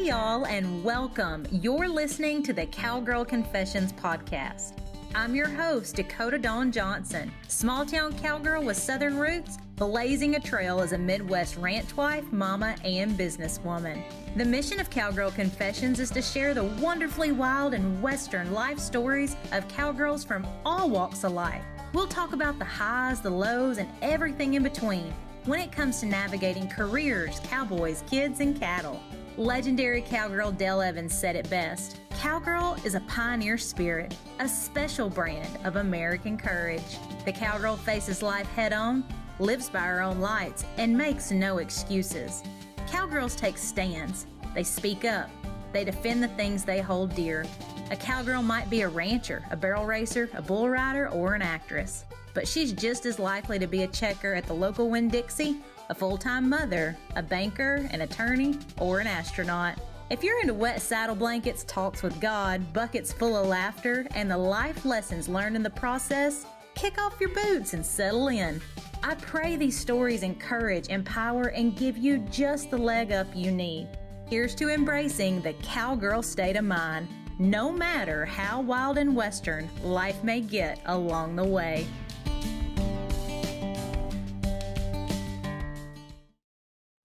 Hey, y'all, and welcome. You're listening to the Cowgirl Confessions podcast. I'm your host, Dakota Dawn Johnson, small-town cowgirl with Southern roots, blazing a trail as a Midwest ranch wife, mama, and businesswoman. The mission of Cowgirl Confessions is to share the wonderfully wild and Western life stories of cowgirls from all walks of life. We'll talk about the highs, the lows, and everything in between when it comes to navigating careers, cowboys, kids, and cattle. Legendary cowgirl Dale Evans said it best: "Cowgirl is a pioneer spirit, a special brand of American courage. The cowgirl faces life head-on, lives by her own lights, and makes no excuses. Cowgirls take stands. They speak up. They defend the things they hold dear. A cowgirl might be a rancher, a barrel racer, a bull rider, or an actress, but she's just as likely to be a checker at the local Winn-Dixie, a full-time mother, a banker, an attorney, or an astronaut. If you're into wet saddle blankets, talks with God, buckets full of laughter, and the life lessons learned in the process, kick off your boots and settle in. I pray these stories encourage, empower, and give you just the leg up you need. Here's to embracing the cowgirl state of mind, no matter how wild and Western life may get along the way."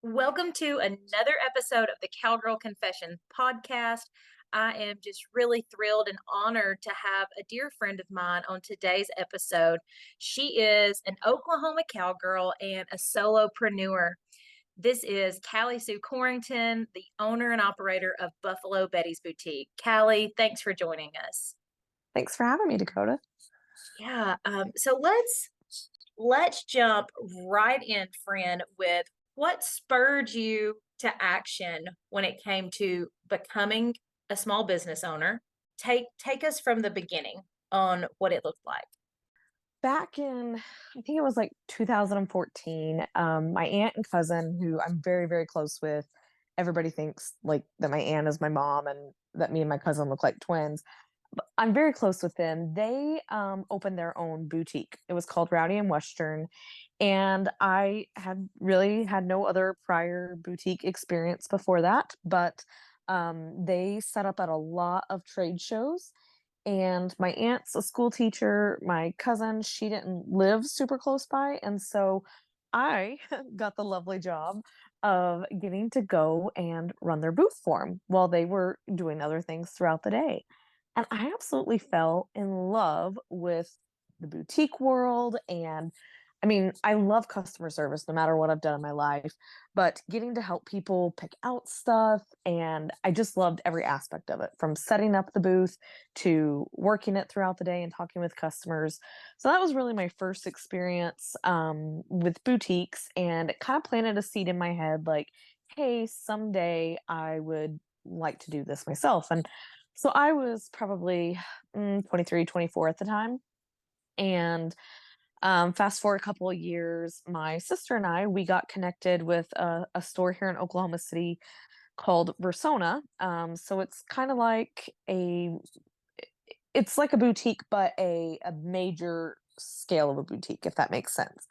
Welcome to another episode of the Cowgirl Confession podcast. I am just really thrilled and honored to have a dear friend of mine on today's episode. She is an Oklahoma cowgirl and a solopreneur. This is Kallie Corrington, the owner and operator of Buffalo Betty's Boutique. Kallie, thanks for joining us. Thanks for having me, Dakota. Yeah, so let's jump right in, friend, with what spurred you to action when it came to becoming a small business owner. Take us from the beginning on what it looked like. Back in, I think it was like 2014, my aunt and cousin, who I'm very, very close with, everybody thinks like that my aunt is my mom and that me and my cousin look like twins. But I'm very close with them. They opened their own boutique. It was called Rowdy and Western. And I had really had no other prior boutique experience before that, but they set up at a lot of trade shows. And my aunt's a school teacher. My cousin, she didn't live super close by. And so I got the lovely job of getting to go and run their booth for them while they were doing other things throughout the day. And I absolutely fell in love with the boutique world. And I mean, I love customer service no matter what I've done in my life, but getting to help people pick out stuff. And I just loved every aspect of it, from setting up the booth to working it throughout the day and talking with customers. So that was really my first experience with boutiques. And it kind of planted a seed in my head like, hey, someday I would like to do this myself. And so I was probably 23, 24 at the time. And fast forward a couple of years, my sister and we got connected with a store here in Oklahoma City called Versona. So it's kind of like it's like a boutique, but a major scale of a boutique, if that makes sense.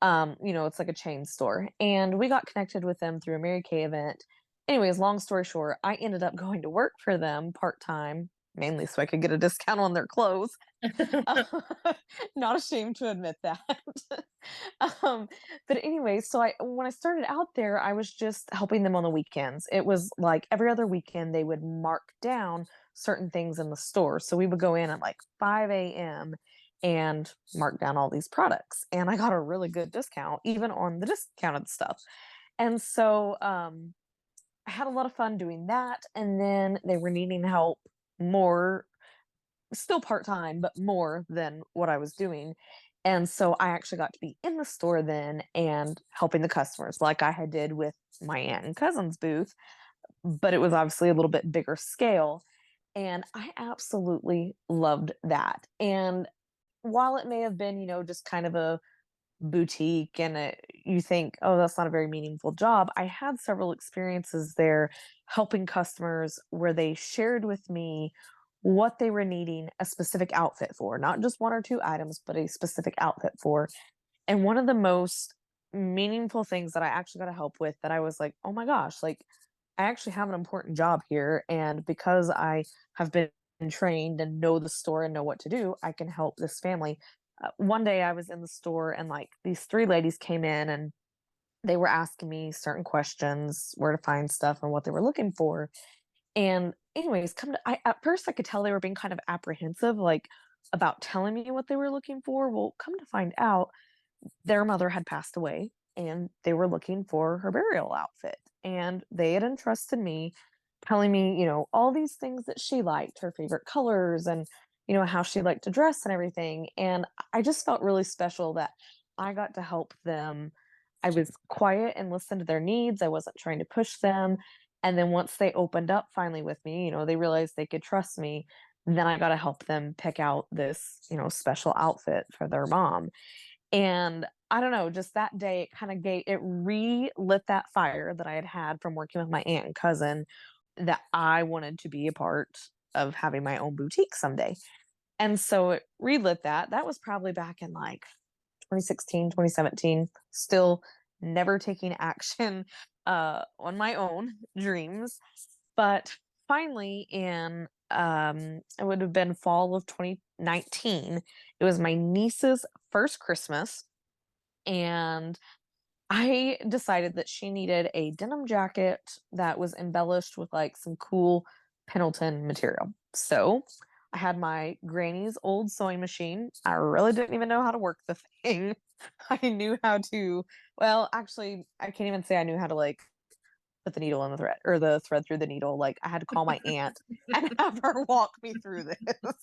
It's like a chain store. And we got connected with them through a Mary Kay event. Anyways, long story short, I ended up going to work for them part-time, mainly so I could get a discount on their clothes. Not ashamed to admit that. But anyway, so when I started out there, I was just helping them on the weekends. It was like every other weekend they would mark down certain things in the store. So we would go in at like 5 a.m. and mark down all these products. And I got a really good discount, even on the discounted stuff. And so I had a lot of fun doing that. And then they were needing help more, still part-time, but more than what I was doing. And so I actually got to be in the store then and helping the customers like I had did with my aunt and cousin's booth, but it was obviously a little bit bigger scale. And I absolutely loved that. And while it may have been, just kind of a boutique and you think, oh, that's not a very meaningful job, I had several experiences there helping customers where they shared with me what they were needing a specific outfit for, not just one or two items, but a specific outfit for. And one of the most meaningful things that I actually got to help with that I was like, oh my gosh, like I actually have an important job here. And because I have been trained and know the store and know what to do, I can help this family. One day I was in the store and like these three ladies came in and they were asking me certain questions, where to find stuff and what they were looking for. And anyways, at first I could tell they were being kind of apprehensive, like about telling me what they were looking for. Well, come to find out, their mother had passed away and they were looking for her burial outfit. And they had entrusted me telling me, all these things that she liked, her favorite colors and, how she liked to dress and everything. And I just felt really special that I got to help them. I was quiet and listened to their needs. I wasn't trying to push them. And then once they opened up finally with me, they realized they could trust me. Then I got to help them pick out this, special outfit for their mom. And I don't know, just that day, it re-lit that fire that I had had from working with my aunt and cousin that I wanted to be a part of having my own boutique someday. And so it relit that. That was probably back in like 2016, 2017. Still never taking action on my own dreams. But finally in it would have been fall of 2019. It was my niece's first Christmas, and I decided that she needed a denim jacket that was embellished with like some cool Pendleton material. So I had my granny's old sewing machine. I really didn't even know how to work the thing. I knew how to, well, actually, I can't even say I knew how to like put the needle in the thread or the thread through the needle. Like I had to call my aunt and have her walk me through this.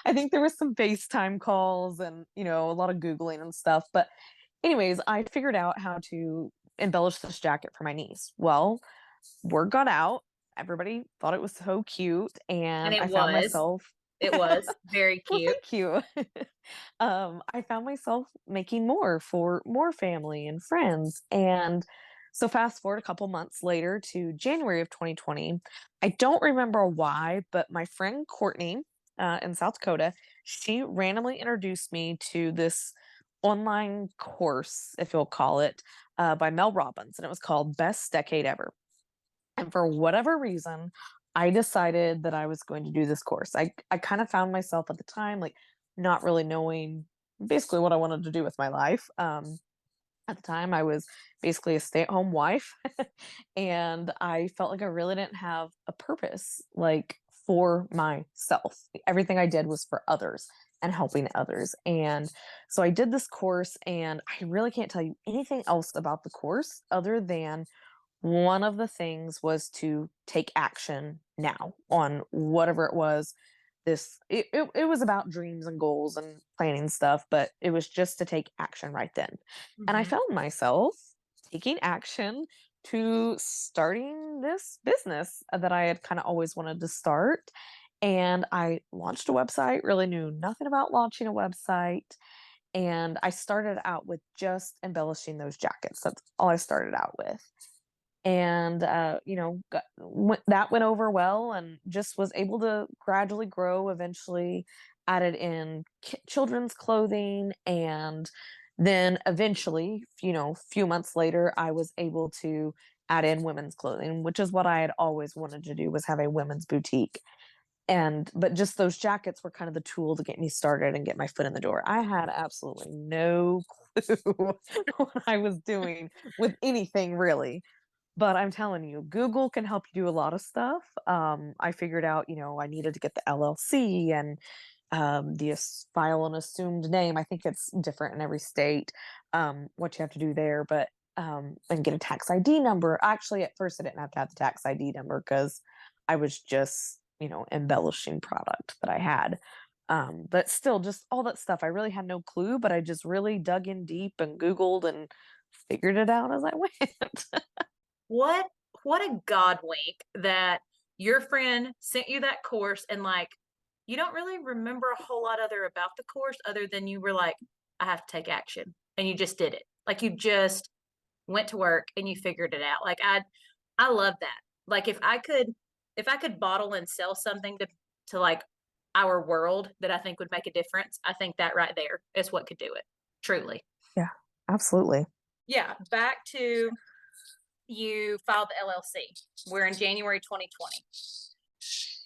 I think there was some FaceTime calls and, a lot of Googling and stuff. But anyways, I figured out how to embellish this jacket for my niece. Well, word got out. Everybody thought it was so cute. And And I found myself it was very well, cute. thank you. I found myself making more for more family and friends. And so fast forward a couple months later to January of 2020. I don't remember why, but my friend Courtney in South Dakota, she randomly introduced me to this online course, if you'll call it, by Mel Robbins, and it was called Best Decade Ever. And for whatever reason, I decided that I was going to do this course. I kind of found myself at the time like not really knowing basically what I wanted to do with my life. At the time, I was basically a stay-at-home wife, and I felt like I really didn't have a purpose like for myself. Everything I did was for others and helping others. And so I did this course, and I really can't tell you anything else about the course other than one of the things was to take action now on whatever it was. It was about dreams and goals and planning stuff, but it was just to take action right then. And I Mhm. found myself taking action to starting this business that I had kind of always wanted to start. And I launched a website, really knew nothing about launching a website. And I started out with just embellishing those jackets. That's all I started out with. And that went over well and just was able to gradually grow. Eventually added in children's clothing, and then eventually, few months later, I was able to add in women's clothing, which is what I had always wanted to do, was have a women's boutique. But just those jackets were kind of the tool to get me started and get my foot in the door. I had absolutely no clue what I was doing with anything really. But I'm telling you, Google can help you do a lot of stuff. I figured out, I needed to get the LLC and file an assumed name. I think it's different in every state, what you have to do there, but and get a tax ID number. Actually, at first, I didn't have to have the tax ID number because I was just, embellishing product that I had. But still, just all that stuff. I really had no clue, but I just really dug in deep and Googled and figured it out as I went. What what a god wink that your friend sent you that course, and like you don't really remember a whole lot other about the course other than you were like, I have to take action. And you just did it. Like you just went to work and you figured it out. Like I love that. Like if I could bottle and sell something to like our world that I think would make a difference, I think that right there is what could do it. Truly. Yeah, absolutely. Yeah, back to you filed the LLC? We're in January 2020.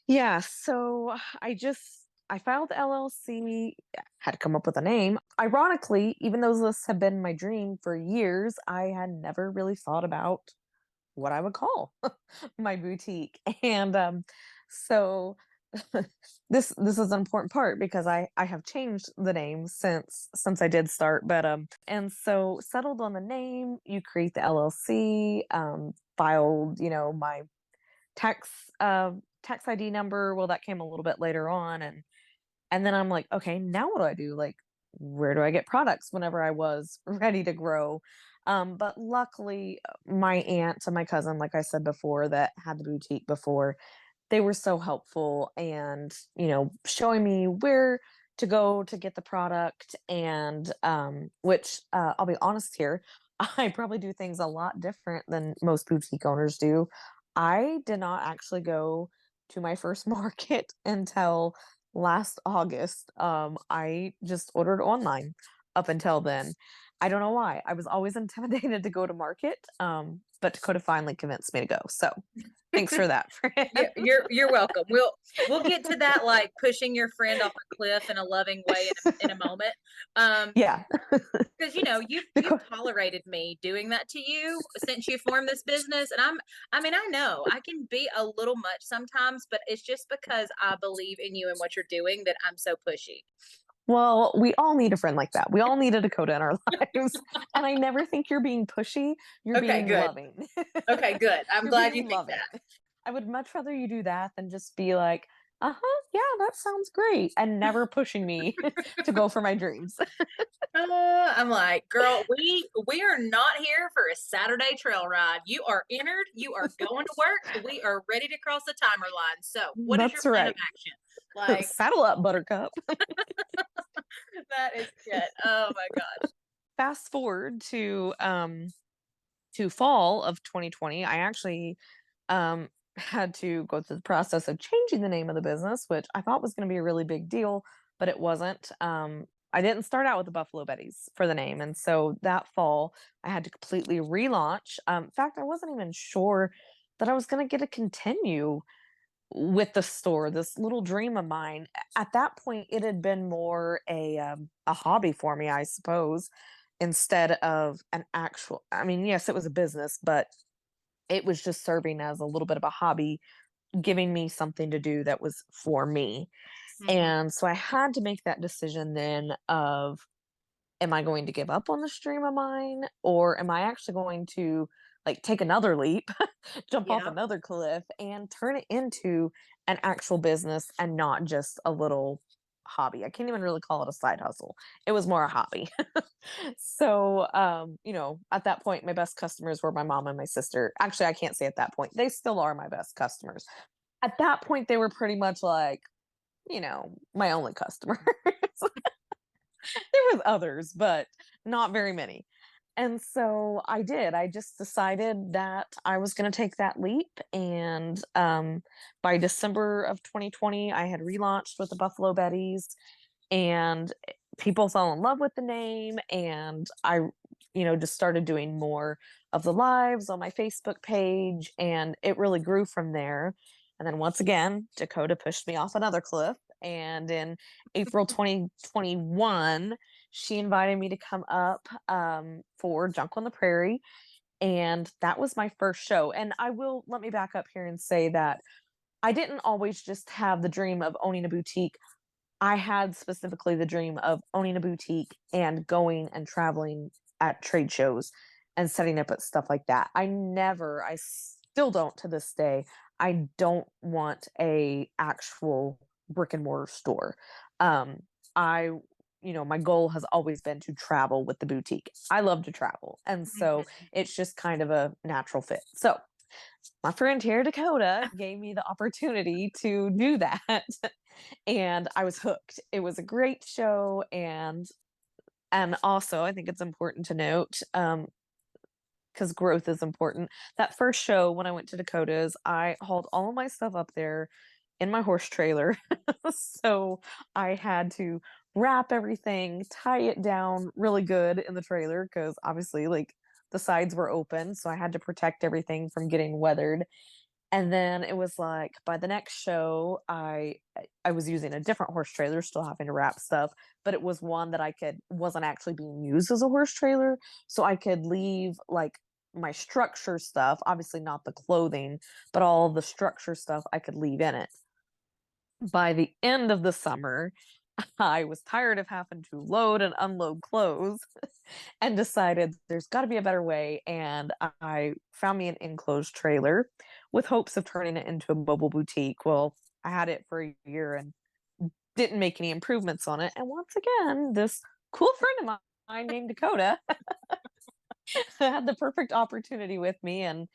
Yeah, so I filed the LLC, had to come up with a name. Ironically, even though this had been my dream for years, I had never really thought about what I would call my boutique. And so this is an important part because I have changed the name since I did start, but and so settled on the name, you create the LLC, filed, my tax tax ID number. Well, that came a little bit later on, and then I'm like, okay, now what do I do? Like, where do I get products whenever I was ready to grow? But luckily, my aunt and my cousin, like I said before, that had the boutique before, they were so helpful and, showing me where to go to get the product. And which I'll be honest here, I probably do things a lot different than most boutique owners do. I did not actually go to my first market until last August. I just ordered online up until then. I don't know why. I was always intimidated to go to market, but Dakota finally convinced me to go. So thanks for that, friend. Yeah, you're welcome. We'll get to that, like pushing your friend off a cliff in a loving way in a moment. Yeah. Because you've tolerated me doing that to you since you formed this business, and I know I can be a little much sometimes, but it's just because I believe in you and what you're doing that I'm so pushy. Well, we all need a friend like that. We all need a Dakota in our lives. And I never think you're being pushy. You're Okay, being good. loving. Okay, good. I'm You're glad you being think loving. that. I would much rather you do that than just be like, yeah, that sounds great. And never pushing me to go for my dreams. I'm like, girl, we are not here for a Saturday trail ride. You are entered. You are going to work. We are ready to cross the timer line. So, what is your That's plan of right. action? Like, Saddle up, Buttercup. that is good. Oh my gosh. Fast forward to fall of 2020, I actually had to go through the process of changing the name of the business, which I thought was going to be a really big deal, but it wasn't. I didn't start out with the Buffalo Betties for the name. And so that fall, I had to completely relaunch. In fact, I wasn't even sure that I was going to get to continue with the store, this little dream of mine. At that point, it had been more a hobby for me, I suppose, instead of an actual. I mean, yes, it was a business, but it was just serving as a little bit of a hobby, giving me something to do that was for me. Mhm. And so I had to make that decision then of, am I going to give up on this dream of mine, or am I actually going to like take another leap, jump off Yeah. another cliff and turn it into an actual business and not just a little hobby. I can't even really call it a side hustle. It was more a hobby. So, at that point, my best customers were my mom and my sister. Actually, I can't say at that point. They still are my best customers. At that point, they were pretty much like, my only customer. There was others, but not very many. And so I did. I just decided that I was going to take that leap. And by December of 2020, I had relaunched with the Buffalo Betties, and people fell in love with the name. And I, just started doing more of the lives on my Facebook page, and it really grew from there. And then once again, Dakota pushed me off another cliff. And in April 2021, she invited me to come up for Junk on the Prairie. And that was my first show. And let me back up here and say that I didn't always just have the dream of owning a boutique. I had specifically the dream of owning a boutique and going and traveling at trade shows and setting up at stuff like that. I still don't to this day. I don't want a actual brick and mortar store. I my goal has always been to travel with the boutique. I love to travel. And so Mhm. it's just kind of a natural fit. So my friend here, Dakota, gave me the opportunity to do that. And I was hooked. It was a great show. And also, I think it's important to note, because growth is important. That first show when I went to Dakota's, I hauled all of my stuff up there in my horse trailer. So I had to wrap everything, tie it down really good in the trailer because obviously, like, the sides were open, so I had to protect everything from getting weathered. And then it was like by the next show, I was using a different horse trailer, still having to wrap stuff, but it was one that wasn't actually being used as a horse trailer, so I could leave like my structure stuff, obviously not the clothing, but all the structure stuff I could leave in it. By the end of the summer, I was tired of having to load and unload clothes and decided there's got to be a better way. And I found me an enclosed trailer with hopes of turning it into a mobile boutique. Well, I had it for a year and didn't make any improvements on it. And once again, this cool friend of mine named Dakota had the perfect opportunity with me and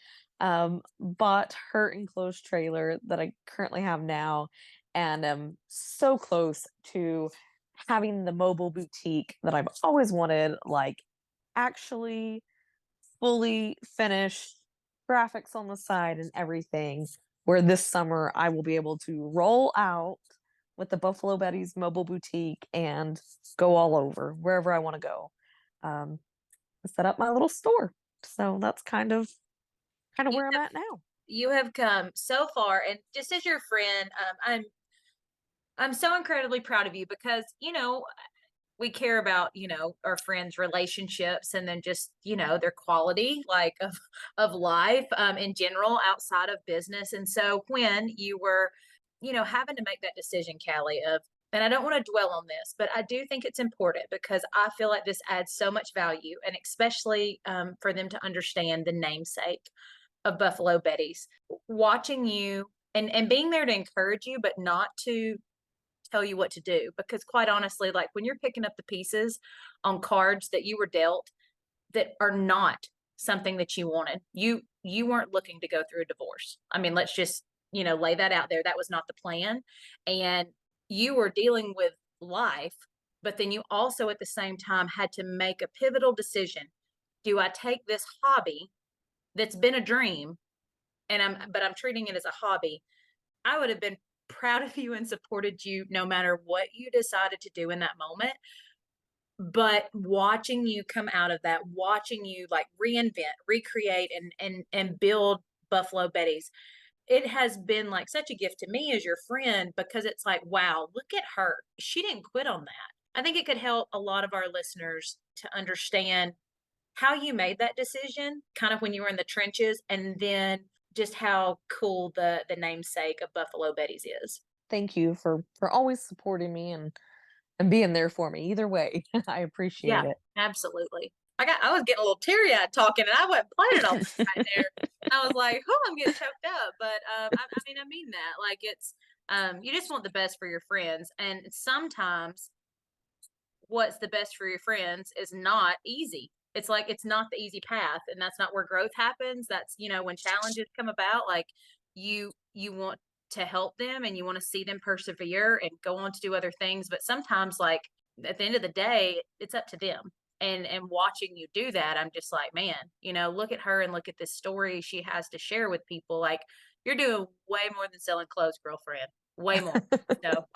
bought her enclosed trailer that I currently have now, and am so close to having the mobile boutique that I've always wanted, like actually fully finished, graphics on the side and everything, where this summer I will be able to roll out with the Buffalo Betty's mobile boutique and go all over wherever I want to go. Set up my little store. So that's kind of You where I'm have at now. you have come so far, and just as your friend, I'm so incredibly proud of you because we care about our friends' relationships and then just their quality like of life in general outside of business. And so when you were having to make that decision, Callie, of and I don't want to dwell on this, but I do think it's important because I feel like this adds so much value, and especially for them to understand the namesake of Buffalo Betty's. Watching you and being there to encourage you, but not to tell you what to do. Because quite honestly, like when you're picking up the pieces on cards that you were dealt that are not something that you wanted, you weren't looking to go through a divorce. I mean, let's just, lay that out there. That was not the plan. And you were dealing with life, but then you also at the same time had to make a pivotal decision. Do I take this hobby that's been a dream and I'm treating it as a hobby? I would have been proud of you and supported you no matter what you decided to do in that moment. But watching you come out of that, watching you like reinvent, recreate, and build Buffalo Betty's, it has been like such a gift to me as your friend because it's like, wow, look at her. She didn't quit on that. I think it could help a lot of our listeners to understand how you made that decision, kind of when you were in the trenches, and then just how cool the namesake of Buffalo Betty's is. Thank you for always supporting me and being there for me. Either way, I appreciate Yeah, it. absolutely. I was getting a little teary eyed talking, and I wasn't planning on that right there. I was like, "Oh, I'm getting choked up," but I mean that. Like it's you just want the best for your friends, and sometimes what's the best for your friends is not easy. It's like it's not the easy path, and that's not where growth happens. That's when challenges come about, like you want to help them and you want to see them persevere and go on to do other things, but sometimes like at the end of the day, it's up to them. And watching you do that, I'm just like, man, look at her and look at this story she has to share with people. Like you're doing way more than selling clothes, girlfriend. Way more. So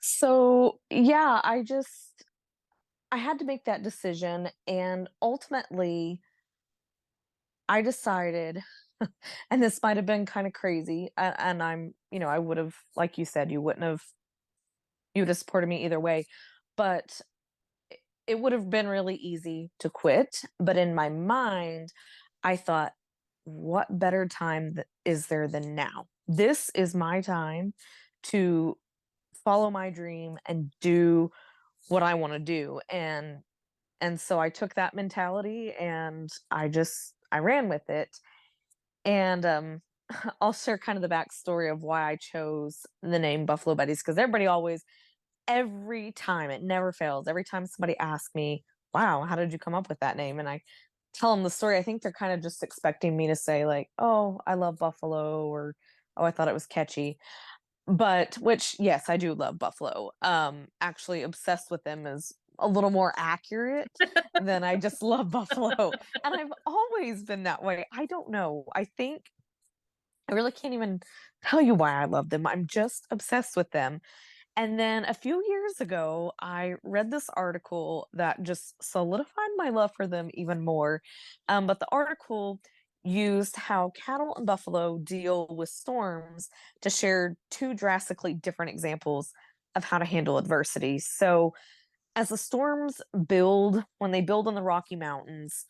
So, yeah, I had to make that decision, and ultimately I decided, and this might have been kind of crazy, and I would have, like you said, you would have supported me either way, but it would have been really easy to quit. But in my mind, I thought, what better time is there than now? This is my time to follow my dream and do what I want to do. And so I took that mentality and I ran with it. And I'll share kind of the backstory of why I chose the name Buffalo Betty's, because everybody always, every time, it never fails. Every time somebody asks me, "Wow, how did you come up with that name?" And I tell them the story, I think they're kind of just expecting me to say like, "Oh, I love buffalo," or "Oh, I thought it was catchy." But which, yes, I do love buffalo. Actually obsessed with them is a little more accurate than I just love buffalo. And I've always been that way. I don't know. I think I really can't even tell you why I love them. I'm just obsessed with them. And then a few years ago, I read this article that just solidified my love for them even more. But the article used how cattle and buffalo deal with storms to share two drastically different examples of how to handle adversity. So, as the storms build, when they build in the Rocky Mountains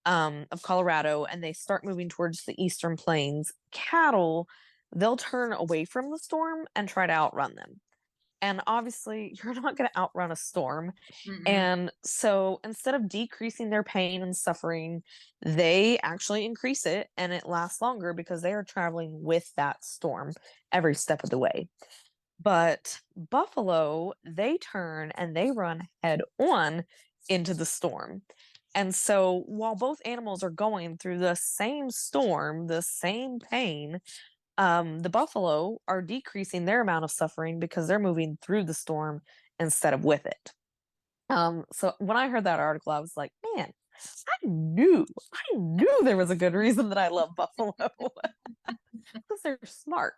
of Colorado and they start moving towards the eastern plains, cattle, they'll turn away from the storm and try to outrun them. And obviously, you're not going to outrun a storm. Mm-mm. And so instead of decreasing their pain and suffering, they actually increase it and it lasts longer because they are traveling with that storm every step of the way. But buffalo, they turn and they run head on into the storm. And so while both animals are going through the same storm, the same pain, the buffalo are decreasing their amount of suffering because they're moving through the storm instead of with it. So when I heard that article, I was like, man, I knew there was a good reason that I love buffalo because they're smart.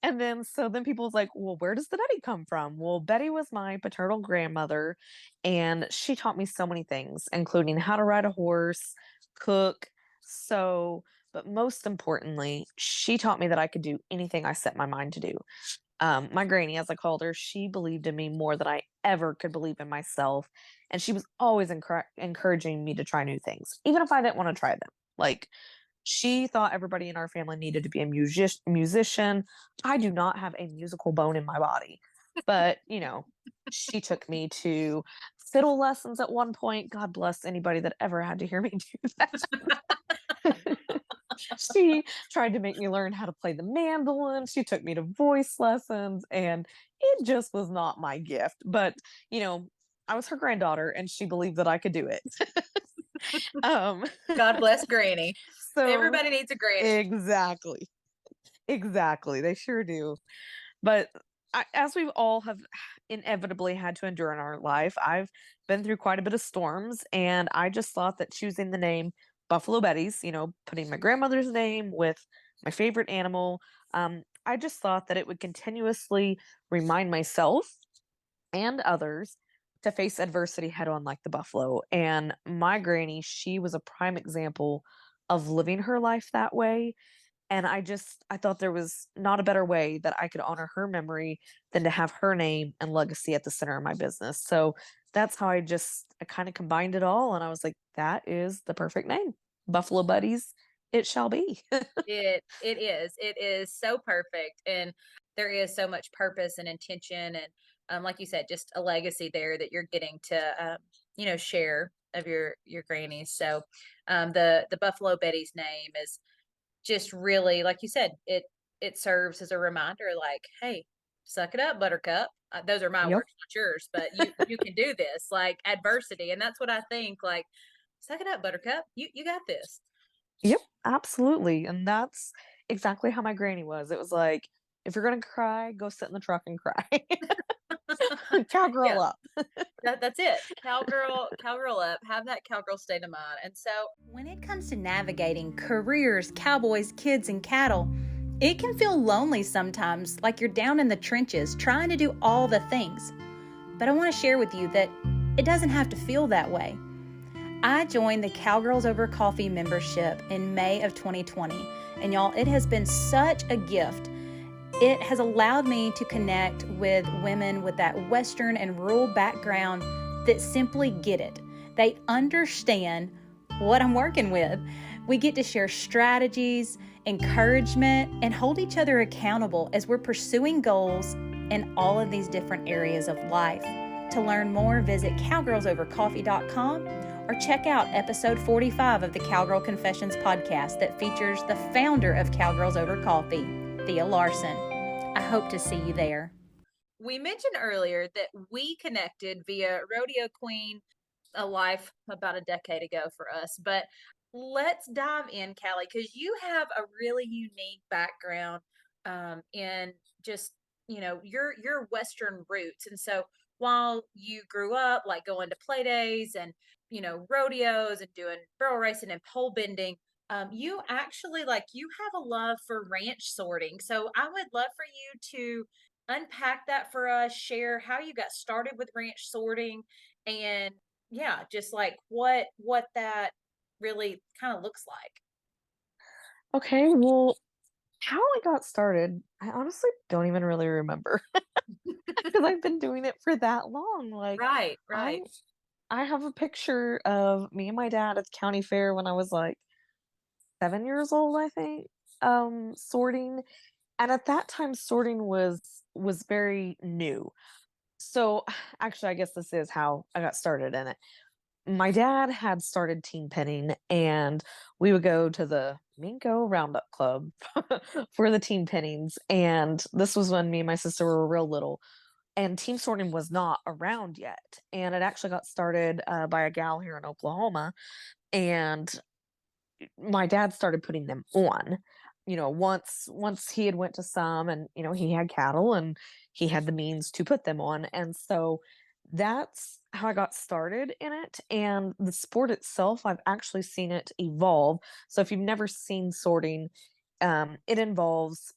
And then so then people was like, well, where does the Betty come from? Well, Betty was my paternal grandmother, and she taught me so many things, including how to ride a horse, cook, sew, but most importantly, she taught me that I could do anything I set my mind to do. My granny, as I called her, she believed in me more than I ever could believe in myself, and she was always encouraging me to try new things, even if I didn't want to try them. Like she thought everybody in our family needed to be a musician. I do not have a musical bone in my body. But, she took me to fiddle lessons at one point. God bless anybody that ever had to hear me do that. She tried to make me learn how to play the mandolin. She took me to voice lessons, and it just was not my gift. But, you know, I was her granddaughter and she believed that I could do it. um God bless Granny. so Everybody needs a Granny. exactly. Exactly, they sure do. But as we've all have inevitably had to endure in our life, I've been through quite a bit of storms, and I just thought that choosing the name Buffalo Betty's, putting my grandmother's name with my favorite animal, I just thought that it would continuously remind myself and others to face adversity head on like the buffalo. And my granny, she was a prime example of living her life that way, and I thought there was not a better way that I could honor her memory than to have her name and legacy at the center of my business. So that's how I kind of combined it all. And I was like, that is the perfect name. Buffalo Buddies, it shall be. It is so perfect, and there is so much purpose and intention, and like you said, just a legacy there that you're getting to share of your grannies. So the Buffalo Betty's name is just really, like you said, it serves as a reminder, like, hey, suck it up, Buttercup. Those are my Yep. words, not yours, but you can do this. Like adversity, and that's what I think. Like, suck it up, Buttercup. You got this. Yep. Absolutely. And that's exactly how my granny was. It was like, if you're going to cry, go sit in the truck and cry. Cowgirl Yeah, up. that's it. Cowgirl up. Have that cowgirl state of mind. And so, when it comes to navigating careers, cowboys, kids, and cattle, it can feel lonely sometimes, like you're down in the trenches trying to do all the things. But I want to share with you that it doesn't have to feel that way. I joined the Cowgirls Over Coffee membership in May of 2020, and y'all, it has been such a gift. It has allowed me to connect with women with that Western and rural background that simply get it. They understand what I'm working with. We get to share strategies, encouragement, and hold each other accountable as we're pursuing goals in all of these different areas of life. To learn more, visit cowgirlsovercoffee.com or check out episode 45 of the Cowgirl Confessions podcast that features the founder of Cowgirls Over Coffee, Thea Larson. I hope to see you there. We mentioned earlier that we connected via Rodeo Queen, a life about a decade ago for us. But let's dive in, Kallie, because you have a really unique background in just your Western roots. And so while you grew up like going to play days and rodeos and doing barrel racing and pole bending, you actually you have a love for ranch sorting. So I would love for you to unpack that for us, share how you got started with ranch sorting, and yeah, just like what that really kind of looks like. Okay, well, how I got started, I honestly don't even really remember because I've been doing it for that long. Like, Right, I right. I have a picture of me and my dad at the county fair when I was like 7 years old, I think, sorting. And at that time, sorting was very new. So actually, I guess this is how I got started in it. My dad had started team penning, and we would go to the Minko Roundup Club for the team pennings. And this was when me and my sister were real little, and team sorting was not around yet. And it actually got started by a gal here in Oklahoma. And my dad started putting them on. Once he had went to some, and he had cattle and he had the means to put them on. And so that's how I got started in it. And the sport itself, I've actually seen it evolve. So if you've never seen sorting, it involves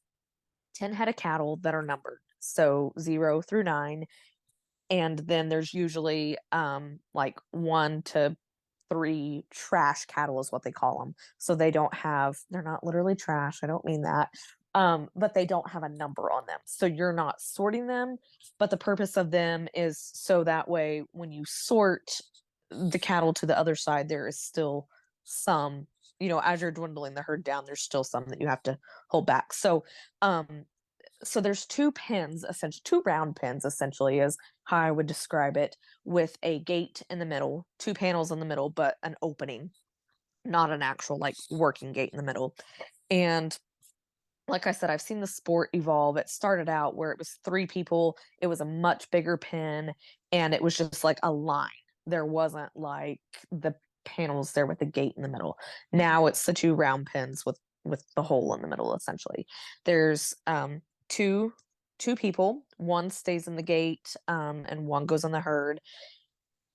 10 head of cattle that are numbered, so 0 through 9. And then there's usually like 1 to 3 trash cattle is what they call them. So they're not literally trash, I don't mean that. But they don't have a number on them, so you're not sorting them. But the purpose of them is so that way when you sort the cattle to the other side, there is still some, as you're dwindling the herd down, there's still some that you have to hold back. So there's two round pens, essentially, is how I would describe it, with a gate in the middle, two panels in the middle, but an opening, not an actual like working gate in the middle. And like I said, I've seen the sport evolve. It started out where it was 3 people, it was a much bigger pen, and it was just like a line. There wasn't like the panels there with the gate in the middle. Now it's the two round pens with the hole in the middle, essentially. There's two two people, one stays in the gate, and one goes in the herd.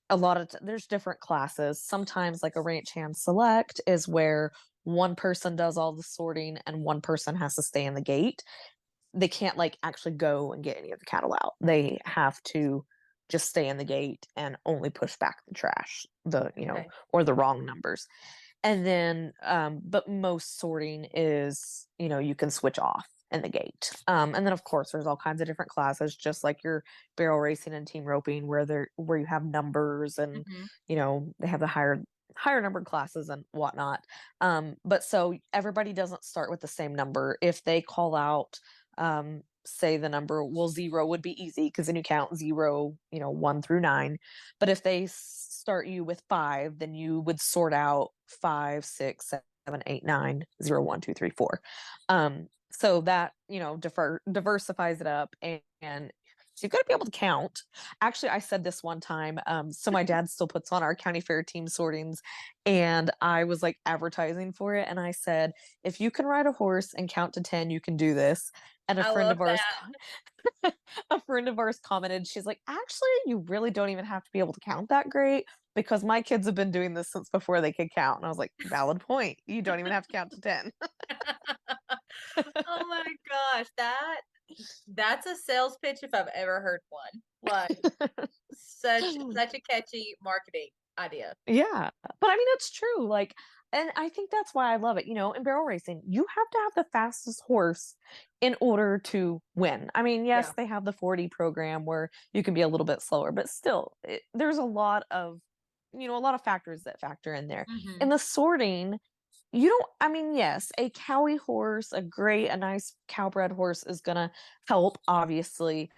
There's different classes. Sometimes like a ranch hand select is where one person does all the sorting and one person has to stay in the gate. They can't like actually go and get any of the cattle out. They have to just stay in the gate and only push back the trash, Okay. or the wrong numbers. And then, but most sorting is, you can switch off in the gate. And then of course there's all kinds of different classes, just like your barrel racing and team roping, where you have numbers, and Hmm. they have the higher numbered classes and whatnot. But so everybody doesn't start with the same number. If they call out, say the number, well, 0 would be easy because then you count 0, 1 through 9. But if they start you with 5, then you would sort out 5, 6, 7, 8, 9, 0, 1, 2, 3, 4. So that, diversifies it up, and so you've got to be able to count. Actually, I said this one time. So my dad still puts on our county fair team sortings, and I was like advertising for it, and I said, if you can ride a horse and count to 10, you can do this. And a I friend love of ours that. a friend of ours commented, she's like, actually, you really don't even have to be able to count that great, because my kids have been doing this since before they could count. And I was like, valid point. You don't even have to count to 10. Oh my gosh, that's a sales pitch if I've ever heard one. Like such a catchy marketing idea. Yeah. But I mean, it's true. Like, and I think that's why I love it. In barrel racing, you have to have the fastest horse in order to win. I mean, yes, Yeah. they have the 40 program where you can be a little bit slower, but still, there's a lot of factors that factor in there. In Hmm. the sorting, you don't, I mean, yes, a cowy horse, a nice cowbred horse is gonna help, obviously.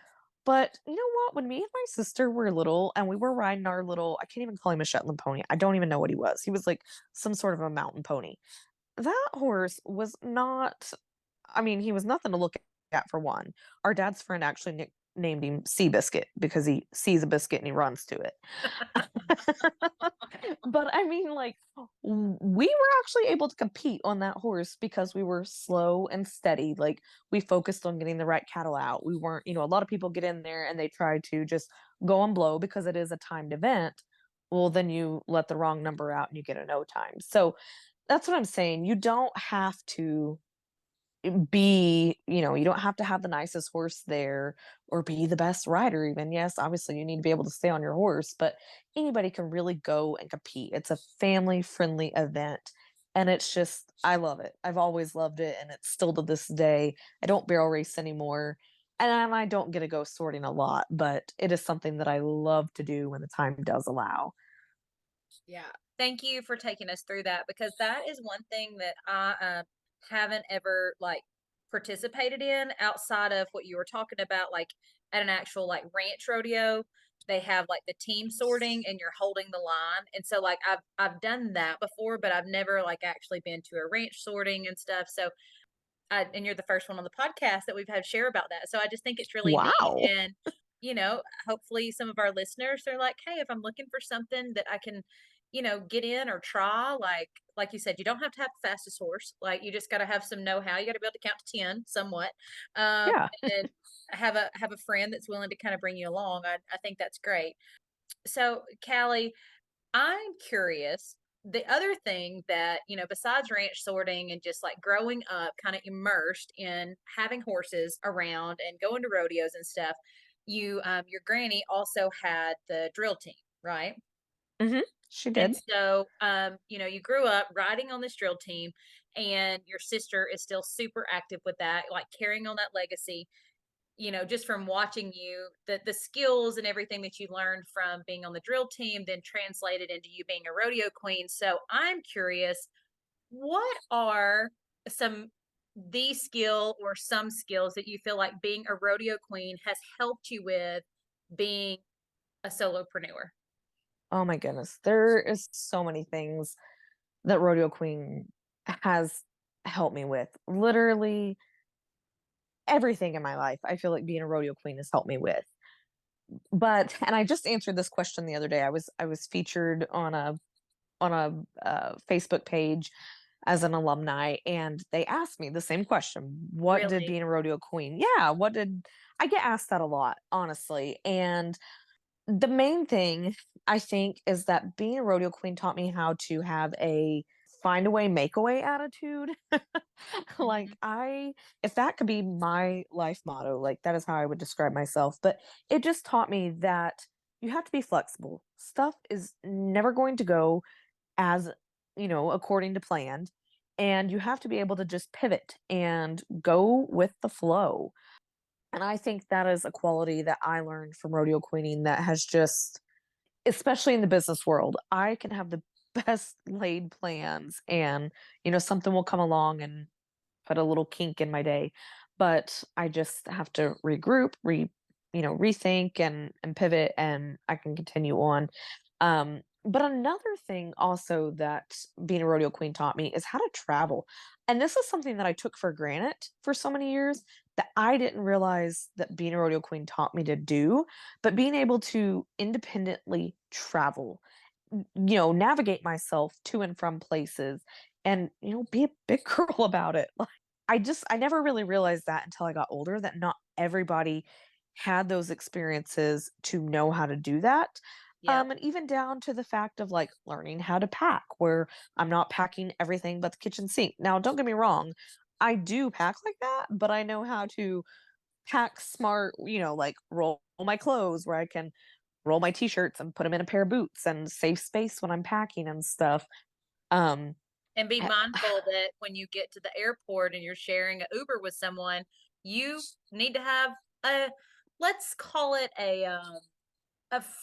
But you know what? When me and my sister were little and we were riding our little, I can't even call him a Shetland pony. I don't even know what he was. He was like some sort of a mountain pony. That horse was not, I mean, he was nothing to look at, for one. Our dad's friend actually named him Seabiscuit because he sees a biscuit and he runs to it. But I mean, like, we were actually able to compete on that horse because we were slow and steady. Like, we focused on getting the right cattle out. We weren't, a lot of people get in there and they try to just go and blow because it is a timed event. Well, then you let the wrong number out and you get a no time. So that's what I'm saying. You don't have to be, you don't have to have the nicest horse there or be the best rider even. Yes, obviously you need to be able to stay on your horse, but anybody can really go and compete. It's a family-friendly event, and it's just I love it. I've always loved it, and it's still to this day. I don't barrel race anymore, and I don't get to go sorting a lot, but it is something that I love to do when the time does allow. Yeah. Thank you for taking us through that because that is one thing that I haven't ever like participated in outside of what you were talking about, like at an actual like ranch rodeo. They have like the team sorting and you're holding the line. And so like I've done that before, but I've never like actually been to a ranch sorting and stuff. So and you're the first one on the podcast that we've had share about that. So I just think it's really neat. Wow. And, hopefully some of our listeners are like, hey, if I'm looking for something that I can, get in or try, like you said, you don't have to have the fastest horse. Like you just got to have some know-how. You got to be able to count to 10 somewhat. Yeah. And have a friend that's willing to kind of bring you along. I think that's great. So, Callie, I'm curious. The other thing that, besides ranch sorting and just like growing up kind of immersed in having horses around and going to rodeos and stuff, your granny also had the drill team, right? Mhm. She And did. so, you grew up riding on this drill team and your sister is still super active with that, like carrying on that legacy, just from watching you, the skills and everything that you learned from being on the drill team, then translated into you being a rodeo queen. So I'm curious, what are some the skill or some skills that you feel like being a rodeo queen has helped you with being a solopreneur? Oh my goodness. There is so many things that Rodeo Queen has helped me with. Literally everything in my life, I feel like being a rodeo queen has helped me with. But and I just answered this question the other day. I was featured on a Facebook page as an alumni, and they asked me the same question. What did Really? being a rodeo queen? Yeah, what did I get asked that a lot, honestly. And the main thing I think is that being a rodeo queen taught me how to have a find a way, make a way attitude. Hmm. Like if that could be my life motto, like that is how I would describe myself. But it just taught me that you have to be flexible. Stuff is never going to go as, according to plan. And you have to be able to just pivot and go with the flow. And I think that is a quality that I learned from rodeo queening that has just, especially in the business world, I can have the best laid plans and, something will come along and put a little kink in my day. But I just have to regroup, rethink and pivot and I can continue on. But another thing also that being a rodeo queen taught me is how to travel. And this is something that I took for granted for so many years that I didn't realize that being a rodeo queen taught me to do, but being able to independently travel, navigate myself to and from places and, be a big girl about it. Like, I never really realized that until I got older that not everybody had those experiences to know how to do that. Yep. And even down to the fact of like learning how to pack, where I'm not packing everything but the kitchen sink. Now, don't get me wrong, I do pack like that, but I know how to pack smart, like roll my clothes where I can roll my t-shirts and put them in a pair of boots and save space when I'm packing and stuff. Um, And be I- mindful that when you get to the airport and you're sharing an Uber with someone, you need to have a, let's call it a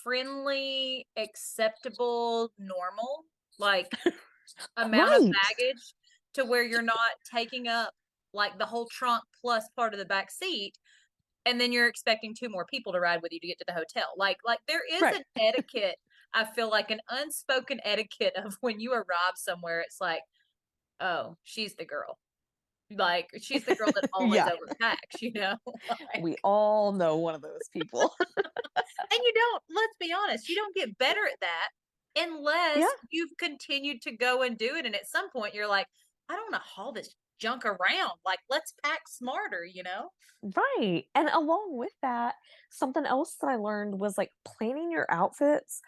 friendly, acceptable, normal, like amount of right, baggage to where you're not taking up like the whole trunk plus part of the back seat and then you're expecting two more people to ride with you to get to the hotel. Like there is right. an etiquette, I feel like an unspoken etiquette of when you arrive somewhere, it's like, oh, she's the girl. Like she's the girl that always Yeah, overpacks, like, we all know one of those people. and you don't, let's be honest, you don't get better at that Yeah, unless you've continued to go and do it. And at some point you're like, I don't want to haul this junk around. Like, let's pack smarter. right. And along with that, something else that I learned was like planning your outfits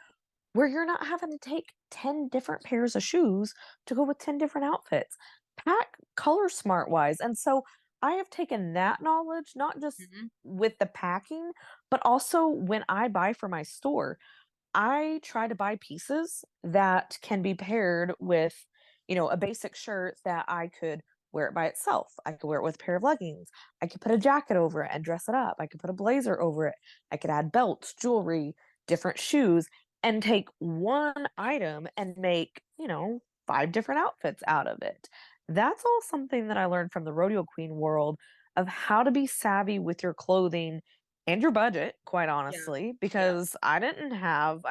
where you're not having to take 10 different pairs of shoes to go with 10 different outfits. pack color smart wise. And so I have taken that knowledge, not just Mhm. with the packing, but also when I buy for my store. I try to buy pieces that can be paired with, a basic shirt that I could wear it by itself. I could wear it with a pair of leggings. I could put a jacket over it and dress it up. I could put a blazer over it. I could add belts, jewelry, different shoes, and take one item and make, five different outfits out of it. That's all something that I learned from the rodeo queen world of how to be savvy with your clothing and your budget, quite Yeah. honestly, Yeah. because I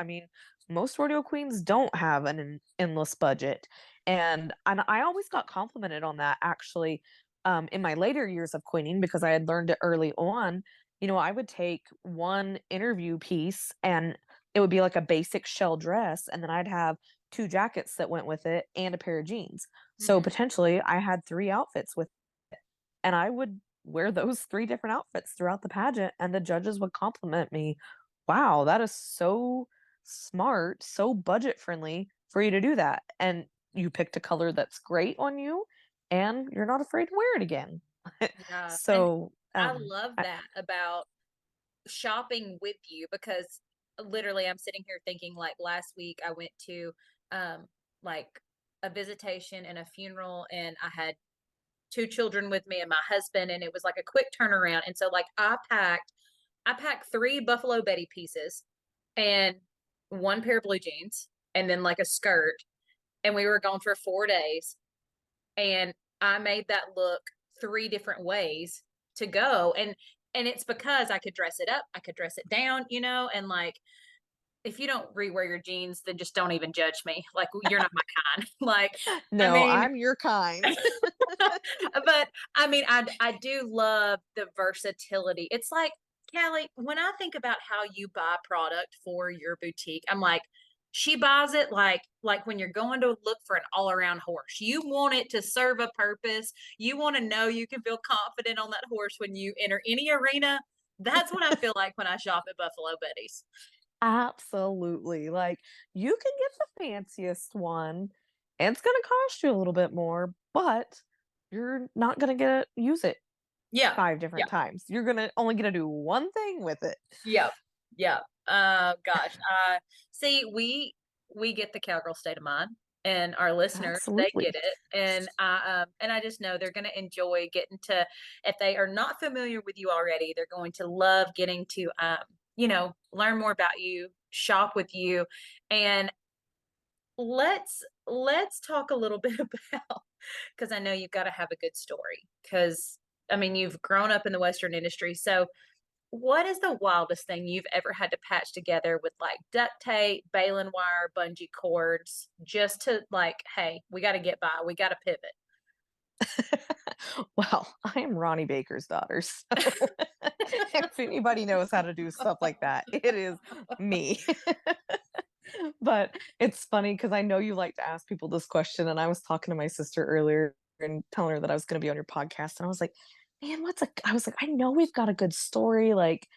mean, most rodeo queens don't have an endless budget. And I always got complimented on that actually in my later years of queening because I had learned it early on. I would take one interview piece and it would be like a basic shell dress, and then I'd have two jackets that went with it and a pair of jeans. So Mhm. potentially I had three outfits with, and I would wear those 3 different outfits throughout the pageant, and the judges would compliment me, "Wow, that is so smart, so budget friendly for you to do that, and you picked a color that's great on you, and you're not afraid to wear it again." Yeah, and So, I love I that about shopping with you because literally I'm sitting here thinking like last week I went to um like a visitation and a funeral and I had two children with me and my husband and it was like a quick turnaround and so like I packed three Buffalo Betty pieces and one pair of blue jeans and then like a skirt and we were gone for 4 days and I made that look three different ways to go and it's because I could dress it up, I could dress it down, and like if you don't rewear your jeans, then just don't even judge me. Like you're not my kind. Like I No, mean, I'm your kind. but I mean, I do love the versatility. It's like, Callie, when I think about how you buy product for your boutique, I'm like, she buys it like when you're going to look for an all-around horse. You want it to serve a purpose. You want to know you can feel confident on that horse when you enter any arena. That's what I feel like when I shop at Buffalo Betty's. Absolutely, like, you can get the fanciest one, and it's gonna cost you a little bit more, but you're not gonna get use it Yeah. 5 Yeah. different times. You're gonna only gonna do one thing with it. Yep. Yep. Gosh. See, we get the cowgirl state of mind, and our listeners they Absolutely. get it, and I just know they're going to enjoy getting to. If they are not familiar with you already, they're going to love getting to learn more about you, shop with you, and let's talk a little bit about because I know you've got to have a good story because I mean you've grown up in the Western industry, so what is the wildest thing you've ever had to patch together with like duct tape, baling wire, bungee cords, just to like, hey, we got to get by, we got to pivot? Well, I am Ronnie Baker's daughter, so if anybody knows how to do stuff like that, it is me. But it's funny because I know you like to ask people this question, and I was talking to my sister earlier and telling her that I was gonna be on your podcast, and I was like, "Man, I was like, "I know we've got a good story, like,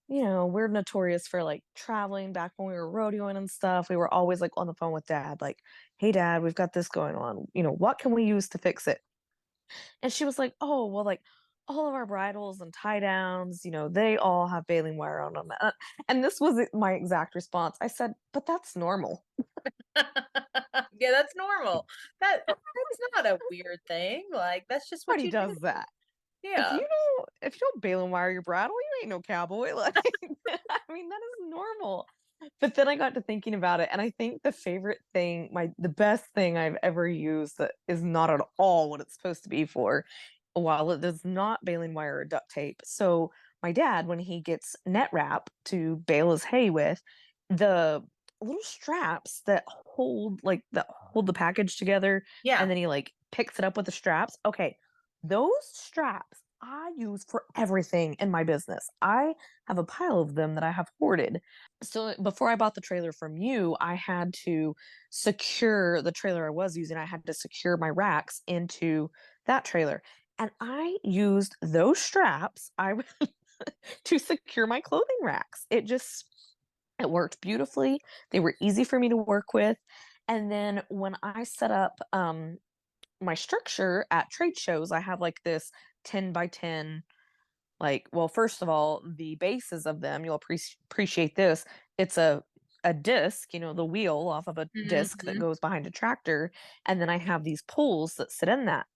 we're notorious for, like, traveling back when we were rodeoing and stuff. We were always, like, on the phone with dad, like, 'Hey, dad, we've got this going on. What can we use to fix it?'" And she was like, "Oh, well, like, all of our bridles and tie downs, they all have baling wire on them." And this was my exact response. I said, "But that's normal. Yeah, that's normal. That's not a weird thing. Like that's just what Everybody you does do. that. If Yeah. you don't bale and wire your bridle, you ain't no cowboy." Like, I mean, that is normal. But then I got to thinking about it, and I think the best thing I've ever used that is not at all what it's supposed to be for, while it is not baling wire or duct tape. So my dad, when he gets net wrap to bale his hay with, the little straps that hold the package together, Yeah. and then he like picks it up with the straps. Okay, those straps I use for everything in my business. I have a pile of them that I have hoarded. So before I bought the trailer from you, I had to secure the trailer I was using. I had to secure my racks into that trailer. And I used those straps to secure my clothing racks. It worked beautifully. They were easy for me to work with. And then when I set up my structure at trade shows, I have like this 10 by 10, like, well, first of all, the bases of them, you'll appreciate this. It's a disc, the wheel off of a disc that Mhm. goes behind a tractor, and then I have these poles that sit in that.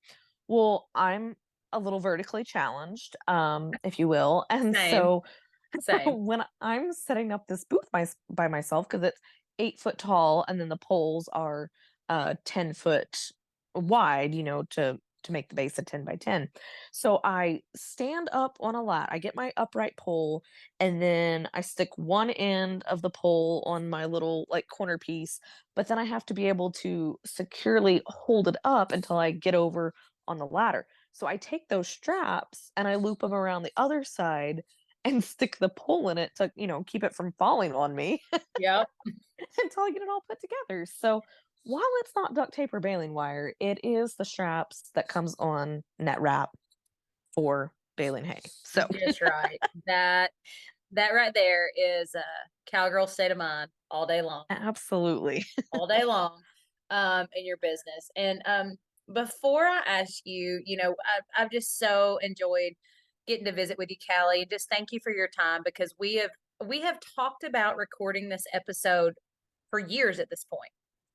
Well, I'm a little vertically challenged, if you will, and Same, so same. when I'm setting up this booth by myself, because it's 8 foot tall, and then the poles are 10 foot wide, to make the base a 10 by 10. So I stand up on a lat. I get my upright pole, and then I stick one end of the pole on my little like corner piece, but then I have to be able to securely hold it up until I get over on the ladder. So I take those straps and I loop them around the other side and stick the pole in it to, keep it from falling on me Yep. until I get it all put together. So while it's not duct tape or baling wire, it is the straps that comes on net wrap for baling hay. So Just right. That right there is a cowgirl state of mind all day long. absolutely. All day long, in your business. And before I ask you, I've just so enjoyed getting to visit with you, Callie. Just thank you for your time because we have talked about recording this episode for years at this point,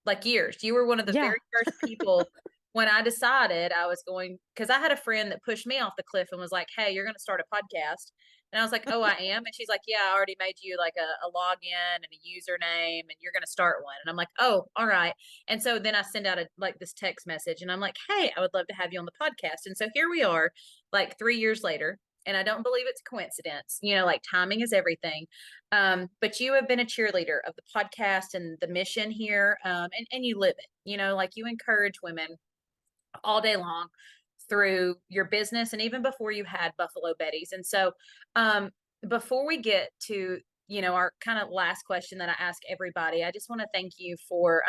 like years. You were one of the Yeah. very first people when I decided I was going, because I had a friend that pushed me off the cliff and was like, "Hey, you're going to start a podcast." And I was like, "Oh, I am." And she's like, "Yeah, I already made you like a login and a username and you're going to start one." And I'm like, "Oh, all right." And so then I send out like this text message and I'm like, "Hey, I would love to have you on the podcast." And so here we are like 3 years later. And I don't believe it's a coincidence, like timing is everything. But you have been a cheerleader of the podcast and the mission here. And you live it, like you encourage women all day long through your business and even before you had Buffalo Betty's. And so, before we get to, our kind of last question that I ask everybody, I just want to thank you for,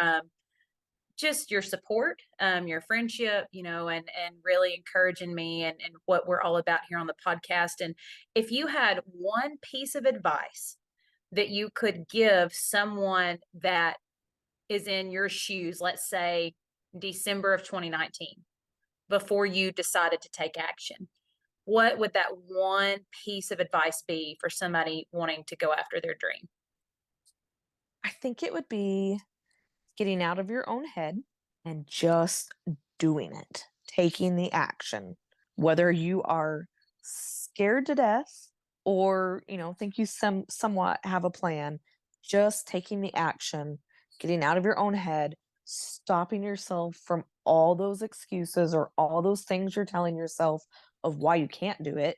just your support, your friendship, and really encouraging me and what we're all about here on the podcast. And if you had one piece of advice that you could give someone that is in your shoes, let's say December of 2019, before you decided to take action, what would that one piece of advice be for somebody wanting to go after their dream? I think it would be getting out of your own head and just doing it, taking the action, whether you are scared to death or, think you somewhat have a plan, just taking the action, getting out of your own head, stopping yourself from all those excuses or all those things you're telling yourself of why you can't do it,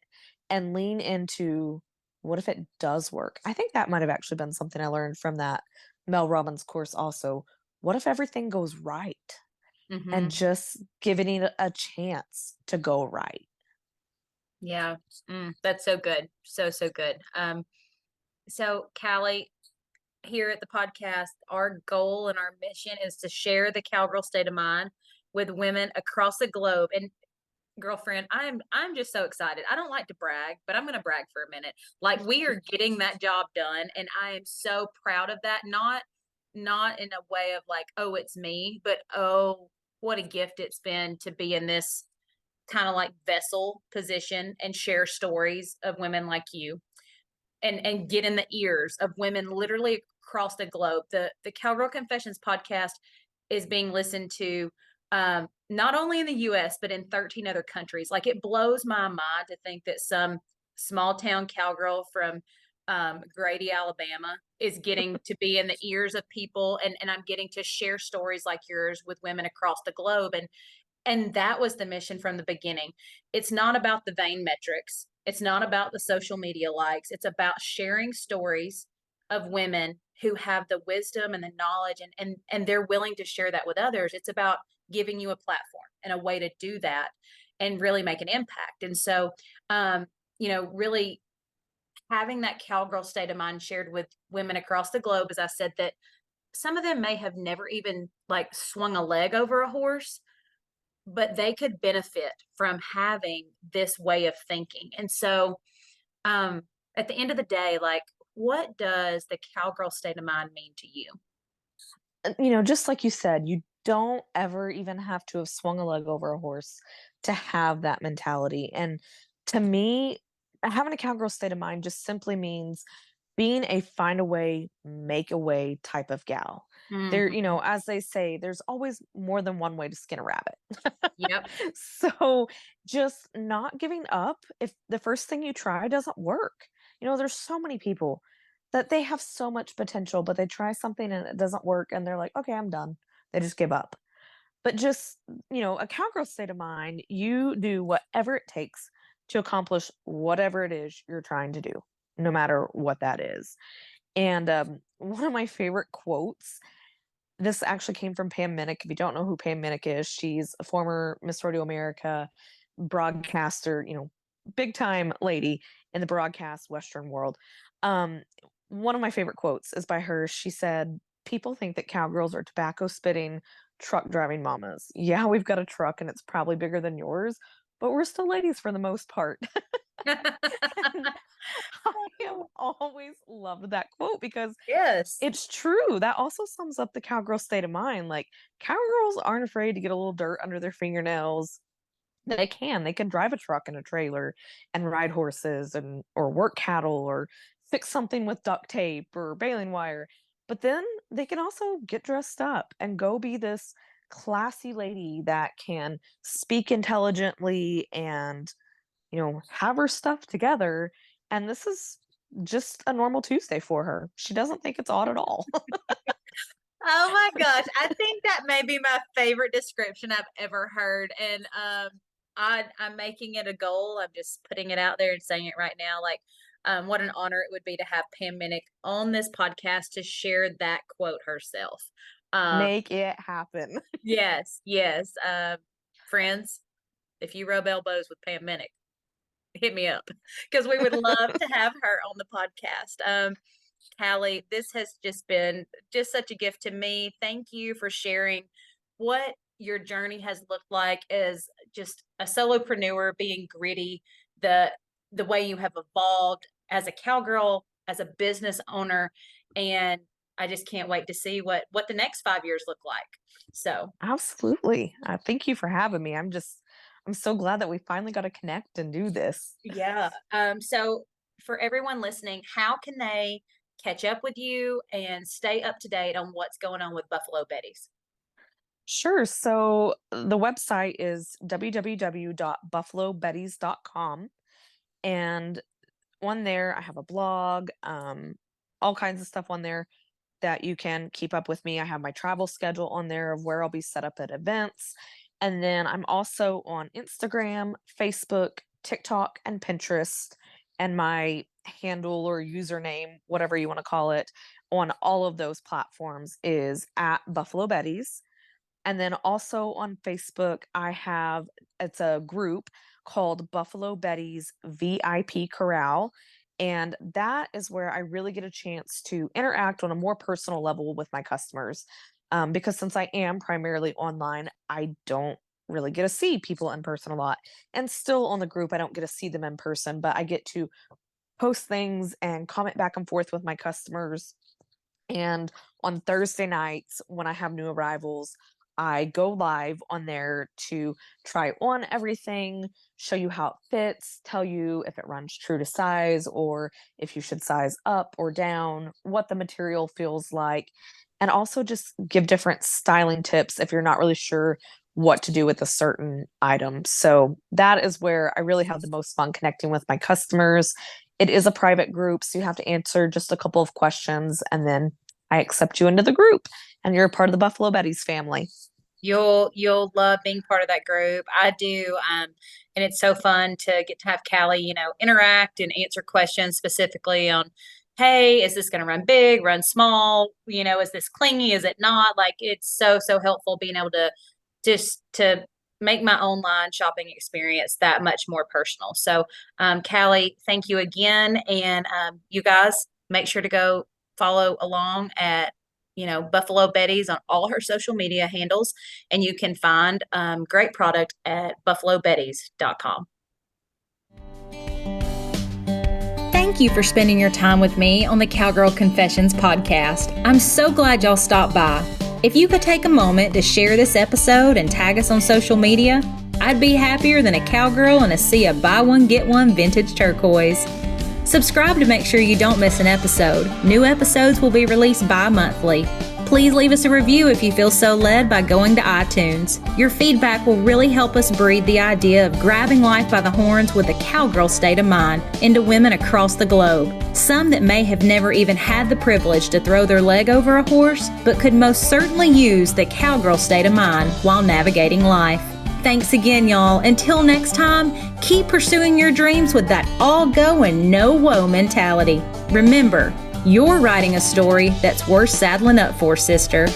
and lean into what if it does work. I think that might have actually been something I learned from that Mel Robbins course also. What if everything goes right? And Mm-hmm. just giving it a chance to go right. Yeah. That's so good. So, so good. So Callie, here at the podcast, our goal and our mission is to share the cowgirl state of mind with women across the globe. And girlfriend, I'm just so excited. I don't like to brag, but I'm going to brag for a minute. Like we are getting that job done, and I am so proud of that. Not in a way of like, oh, it's me, but oh, what a gift it's been to be in this kind of like vessel position and share stories of women like you and get in the ears of women literally across the globe. The Cowgirl Confessions podcast is being listened to, not only in the US but in 13 other countries. Like it blows my mind to think that some small town cowgirl from Grady, Alabama is getting to be in the ears of people, and I'm getting to share stories like yours with women across the globe. And that was the mission from the beginning. It's not about the vain metrics. It's not about the social media likes. It's about sharing stories of women who have the wisdom and the knowledge, and they're willing to share that with others. It's about giving you a platform and a way to do that and really make an impact. And so, really having that cowgirl state of mind shared with women across the globe, as I said, that some of them may have never even like swung a leg over a horse, but they could benefit from having this way of thinking. And so, um, at the end of the day, like, what does the cowgirl state of mind mean to you? Just like you said, don't ever even have to have swung a leg over a horse to have that mentality. And to me, having a cowgirl state of mind just simply means being a find a way, make a way type of gal. There, Mhm. as they say, there's always more than one way to skin a rabbit. Yep. So just not giving up if the first thing you try doesn't work. There's so many people that they have so much potential, but they try something and it doesn't work and they're like, okay, I'm done. They just give up. But just, a cowgirl state of mind, you do whatever it takes to accomplish whatever it is you're trying to do, no matter what that is. And one of my favorite quotes, this actually came from Pam Minnick. If you don't know who Pam Minnick is, she's a former Miss Rodeo America broadcaster, big time lady in the broadcast Western world. Um, One of my favorite quotes is by her. She said, "People think that cowgirls are tobacco spitting, truck driving mamas. Yeah, we've got a truck and it's probably bigger than yours, but we're still ladies for the most part." And I have always loved that quote because Yes. it's true. That also sums up the cowgirl state of mind. Like, cowgirls aren't afraid to get a little dirt under their fingernails. They can drive a truck and a trailer and ride horses and or work cattle or fix something with duct tape or baling wire. But then they can also get dressed up and go be this classy lady that can speak intelligently and, have her stuff together. And this is just a normal Tuesday for her. She doesn't think it's odd at all. Oh my gosh. I think that may be my favorite description I've ever heard. And I'm making it a goal. I'm just putting it out there and saying it right now. Like, what an honor it would be to have Pam Minnick on this podcast to share that quote herself. Um, Make it happen. yes, yes. Friends, if you rub elbows with Pam Minnick, hit me up because we would love to have her on the podcast. Kallie, this has just been just such a gift to me. Thank you for sharing what your journey has looked like as just a solopreneur, being gritty, the the way you have evolved as a cowgirl, as a business owner, and I just can't wait to see what the next 5 years look like. So Absolutely. Thank you for having me. I'm so glad that we finally got to connect and do this. yeah. So for everyone listening, how can they catch up with you and stay up to date on what's going on with Buffalo Betty's? Sure. So the website is www.buffalobetties.com. And on there, I have a blog, all kinds of stuff on there that you can keep up with me. I have my travel schedule on there of where I'll be set up at events. And then I'm also on Instagram, Facebook, TikTok, and Pinterest. And my handle or username, whatever you want to call it, on all of those platforms is at Buffalo Betties. And then also on Facebook, it's a group called Buffalo Betty's VIP Corral. And that is where I really get a chance to interact on a more personal level with my customers. Because since I am primarily online, I don't really get to see people in person a lot. And still on the group, I don't get to see them in person, but I get to post things and comment back and forth with my customers. And on Thursday nights, when I have new arrivals, I go live on there to try on everything, show you how it fits, tell you if it runs true to size or if you should size up or down, what the material feels like, and also just give different styling tips if you're not really sure what to do with a certain item. So that is where I really have the most fun connecting with my customers. It is a private group, so you have to answer just a couple of questions and then I accept you into the group and you're a part of the Buffalo Betty's family. You'll love being part of that group. I do. And it's so fun to get to have Kallie, interact and answer questions specifically on, hey, is this going to run big, run small? Is this clingy? Is it not? Like, it's so, so helpful being able to just to make my online shopping experience that much more personal. So, Kallie, thank you again. And you guys make sure to go follow along at Buffalo Betty's on all her social media handles, and you can find great product at buffalobetties.com. Thank you for spending your time with me on the Cowgirl Confessions podcast. I'm so glad y'all stopped by. If you could take a moment to share this episode and tag us on social media, I'd be happier than a cowgirl in a sea of buy one, get one vintage turquoise. Subscribe to make sure you don't miss an episode. New episodes will be released bi-monthly. Please leave us a review if you feel so led by going to iTunes. Your feedback will really help us breed the idea of grabbing life by the horns with a cowgirl state of mind into women across the globe. Some that may have never even had the privilege to throw their leg over a horse, but could most certainly use the cowgirl state of mind while navigating life. Thanks again, y'all. Until next time, keep pursuing your dreams with that all go and no woe mentality. Remember, you're writing a story that's worth saddling up for, sister.